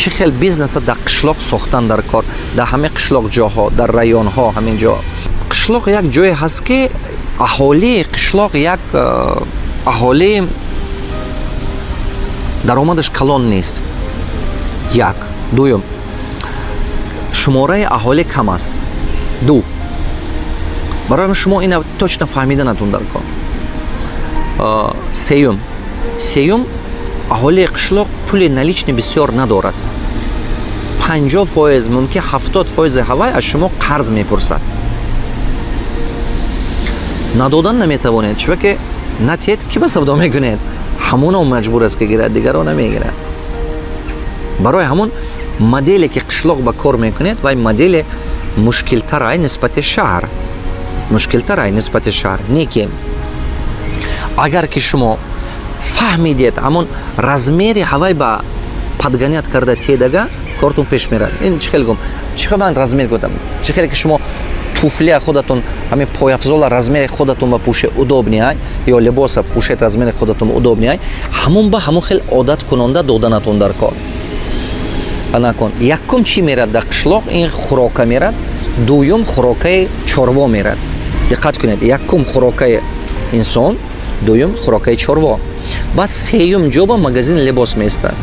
чӣ хел бизнеса дар қишлоқ сохтан дар кор, дар ҳамаи қишлоқ ҷоҳо, дар районҳо, ҳамин ҷо. Қишлоқ як ҷое ҳаст ки аҳолии қишлоқ як аҳолии даромадаш калон нест. Як. Дуюм, шумораи аҳолӣ кам аст. Ду. барои шумо ина точно фаҳмиданатун дар кор. Сеюм, аҳолии қишлоқ пули налични бисёр надорад. 50%, мумкин 70% ҳавай аз шумо қарз мепурсад. надодан наметавонед, чунки ки натиед ки ба савдо мекунед. ҳамуно маҷбур аст ки гирад, дигаро намегирад. барои ҳамон моделе ки қишлоқ ба кор мекунед, вай моделе мушкилтарай нисбати шаҳр. Не ки агар ки шумо фаҳмидед ҳамон размери ҳавай ба падганят карда тедага, кортун пеш мерад. ин чӣ хел гум, чӣ хел ман размер гуфтам, чӣ хеле ки шумо туфлия худатон, ҳамин пойафзола размери худатон ба пӯше удобниай, ё либоса пӯшед размери худатон удобниай, ҳамон ба ҳамон хел одат кунонда доданатон дар кор. Накун. Якум чӣ мерад дар қишлоқ, ин хӯрока мерад. Дуюм хӯрокаи чорво мерад. Диққат кунед, якум хӯрокаи инсон, дуюм хӯрокаи чорво. Баъд сеюм ҷо ба магазин либос меистад.